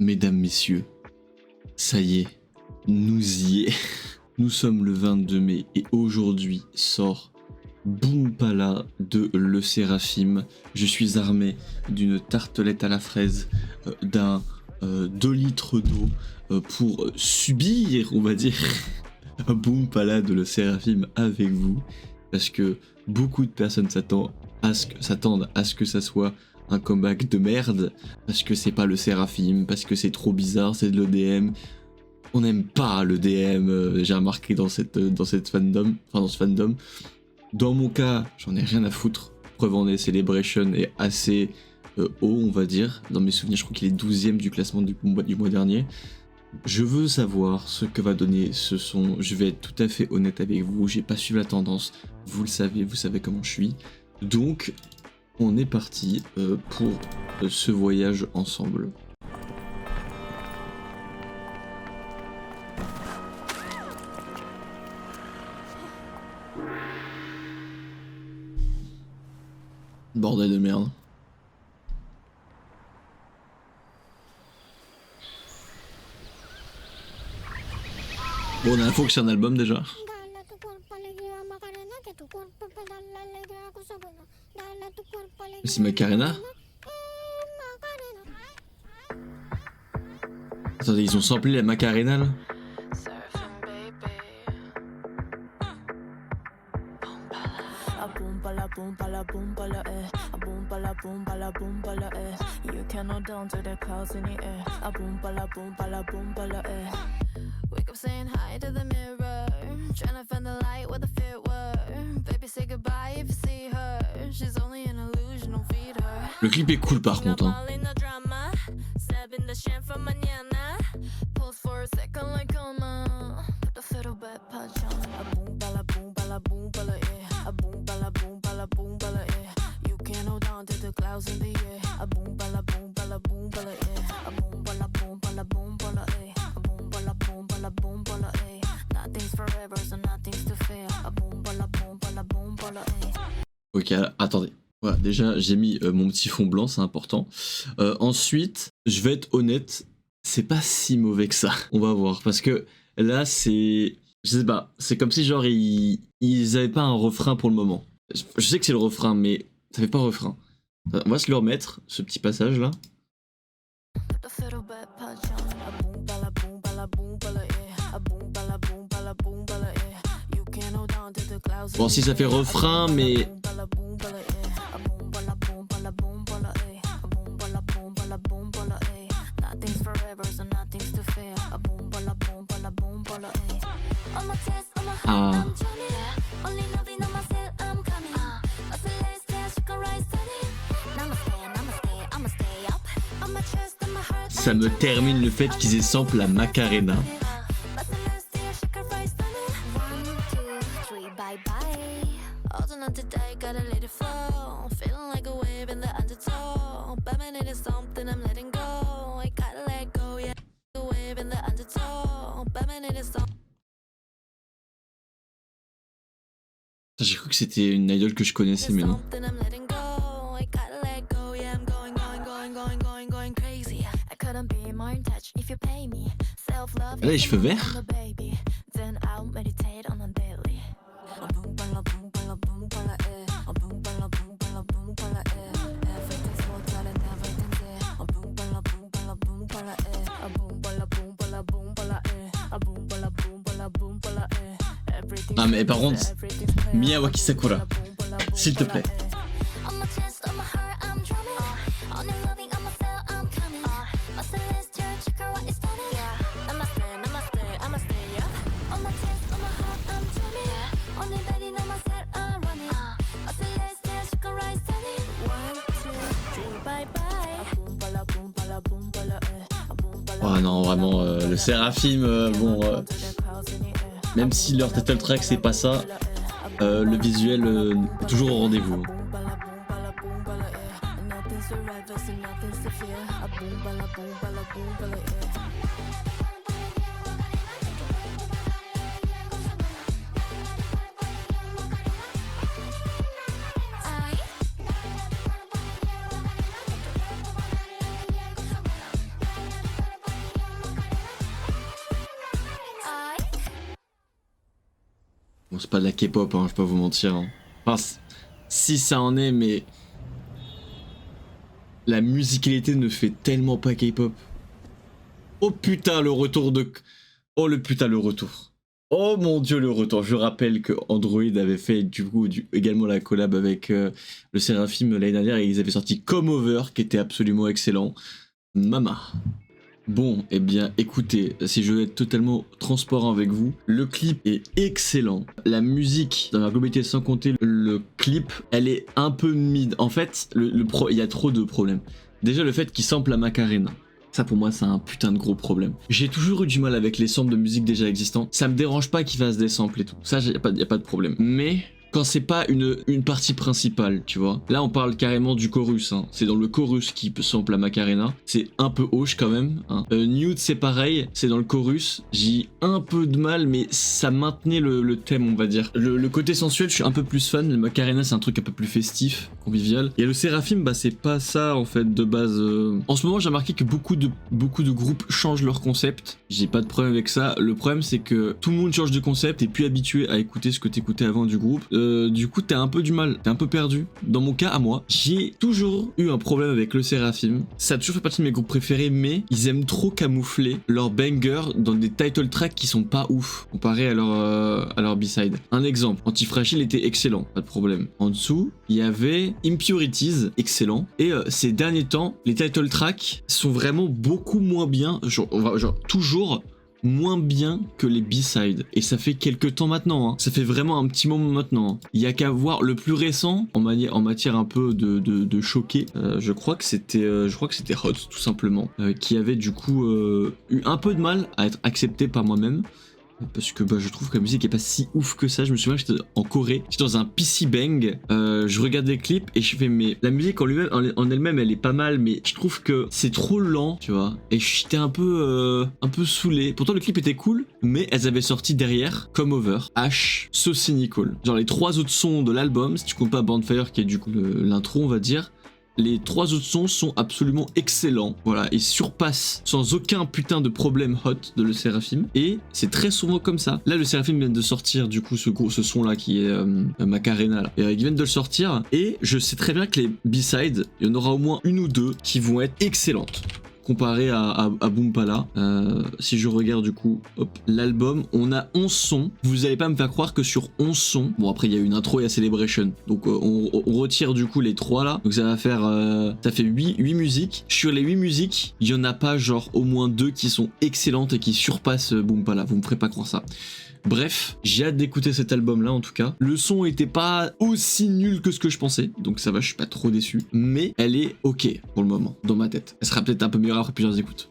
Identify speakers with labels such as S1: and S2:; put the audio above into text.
S1: Mesdames, messieurs, ça y est, nous y est. Nous sommes le 22 mai et aujourd'hui sort Boompala de Le Seraphim. Je suis armé d'une tartelette à la fraise, d'un 2 litres d'eau pour subir, on va dire, Boompala de Le Seraphim avec vous. Parce que beaucoup de personnes s'attendent à ce que ça soit un comeback de merde, parce que c'est pas Le Seraphim, parce que c'est trop bizarre, c'est de l'EDM. On n'aime pas l'EDM, j'ai remarqué dans ce fandom. Dans mon cas, j'en ai rien à foutre. Preuve en est, Celebration est assez haut, on va dire. Dans mes souvenirs, je crois qu'il est 12ème du classement du mois dernier. Je veux savoir ce que va donner ce son. Je vais être tout à fait honnête avec vous. J'ai pas suivi la tendance. Vous le savez, vous savez comment je suis. Donc, on est parti pour ce voyage ensemble. Bordel de merde. Bon, on a l'info que c'est un album déjà. C'est Macarena. Attendez, ils ont samplé la Macarena là.
S2: You cannot down to the clouds in the air. A boom bala Wake up saying hi to the mirror, trying to find the light where the fit were. Baby say goodbye if you see her. She's only an illusion, don't feed her.
S1: Le clip est cool par contre. Hein.
S2: Pulse for a second like coma. Put the fiddle back patch on. A boom bala yeah. A boom bala yeah. You can't hold on to the clouds in the air. A boom bala yeah. A boom bala yeah. A boom bala eh. Nothing's forever, so nothing's to fear. A boom bala eh.
S1: Ok, attendez. Voilà, déjà j'ai mis mon petit fond blanc, c'est important. Ensuite, je vais être honnête, c'est pas si mauvais que ça. On va voir, parce que là c'est... Je sais pas, c'est comme si genre ils avaient pas un refrain pour le moment. Je sais que c'est le refrain, mais ça fait pas refrain. On va se le remettre, ce petit passage là. Bon, si ça fait refrain, mais... Ah. Ça me termine le fait qu'ils aient sample la Macarena. J'ai cru que c'était une idole que je connaissais, mais non. Elle a les cheveux verts. Ah mais par contre, Miyawaki Sakura, s'il te plaît. Oh non, vraiment, le Seraphim, bon... même si leur title track c'est pas ça, le visuel est toujours au rendez-vous. Bon, c'est pas de la K-pop, hein, je vais pas vous mentir. Hein. Enfin, si ça en est, mais la musicalité ne fait tellement pas K-pop. Oh putain, le retour de... Oh le putain, le retour. Oh mon dieu, le retour. Je rappelle que Android avait fait du coup également la collab avec le Seraphim l'année dernière et ils avaient sorti Come Over qui était absolument excellent. Mama. Bon, eh bien, écoutez, si je veux être totalement transparent avec vous, le clip est excellent. La musique, dans la globalité sans compter le clip, elle est un peu mid. En fait, il y a trop de problèmes. Déjà, le fait qu'il sample la Macarena. Ça pour moi c'est un putain de gros problème. J'ai toujours eu du mal avec les samples de musique déjà existants. Ça me dérange pas qu'il fasse des samples et tout. Ça y a pas de problème. Mais quand c'est pas une partie principale, tu vois. Là on parle carrément du chorus. Hein. C'est dans le chorus qui sample la Macarena. C'est un peu hoche quand même. Hein. Nude c'est pareil. C'est dans le chorus. J'ai un peu de mal mais ça maintenait le thème on va dire. Le côté sensuel je suis un peu plus fan. Le Macarena c'est un truc un peu plus festif, convivial. Et le Seraphim bah c'est pas ça en fait de base. En ce moment j'ai remarqué que beaucoup de groupes changent leur concept. J'ai pas de problème avec ça. Le problème c'est que tout le monde change de concept et plus habitué à écouter ce que t'écoutais avant du groupe. Du coup t'as un peu du mal, t'es un peu perdu. Dans mon cas à moi, j'ai toujours eu un problème avec le Seraphim. Ça a toujours fait partie de mes groupes préférés, mais ils aiment trop camoufler leurs bangers dans des title tracks qui sont pas ouf comparé à leur B-side. Un exemple, Antifragile était excellent, pas de problème. En dessous, il y avait Impurities, excellent. Et ces derniers temps, les title tracks sont vraiment beaucoup moins bien, genre toujours moins bien que les B-sides. Et ça fait quelques temps maintenant, hein. Ça fait vraiment un petit moment maintenant. Il y a qu'à voir le plus récent, en matière un peu de choquer, je crois que c'était Hot, tout simplement, qui avait du coup eu un peu de mal à être accepté par moi-même. Parce que bah, je trouve que la musique est pas si ouf que ça. Je me souviens que j'étais en Corée, j'étais dans un PC Bang, je regardais les clips et je fais mais la musique en elle-même elle est pas mal, mais je trouve que c'est trop lent, tu vois. Et j'étais un peu saoulé. Pourtant le clip était cool, mais elles avaient sorti derrière Come Over, H, So Cynical. Genre les trois autres sons de l'album, si tu comptes pas Bandfire qui est du coup l'intro on va dire. Les trois autres sons sont absolument excellents, voilà, et surpassent sans aucun putain de problème Hot de le Seraphim, et c'est très souvent comme ça. Là, le Seraphim vient de sortir du coup ce son là qui est Macarena là, et ils viennent de le sortir, et je sais très bien que les B-sides, il y en aura au moins une ou deux qui vont être excellentes. Comparé à Boompala, si je regarde du coup l'album, on a 11 sons. Vous allez pas me faire croire que sur 11 sons, bon après il y a une intro et la Celebration, donc on retire du coup les 3 là, donc ça va faire, ça fait 8 musiques. Sur les 8 musiques, il y en a pas genre au moins 2 qui sont excellentes et qui surpassent Boompala, vous me ferez pas croire ça. Bref, j'ai hâte d'écouter cet album là en tout cas. Le son était pas aussi nul que ce que je pensais, donc ça va, je suis pas trop déçu. Mais elle est ok pour le moment, dans ma tête. Elle sera peut-être un peu meilleure après plusieurs écoutes.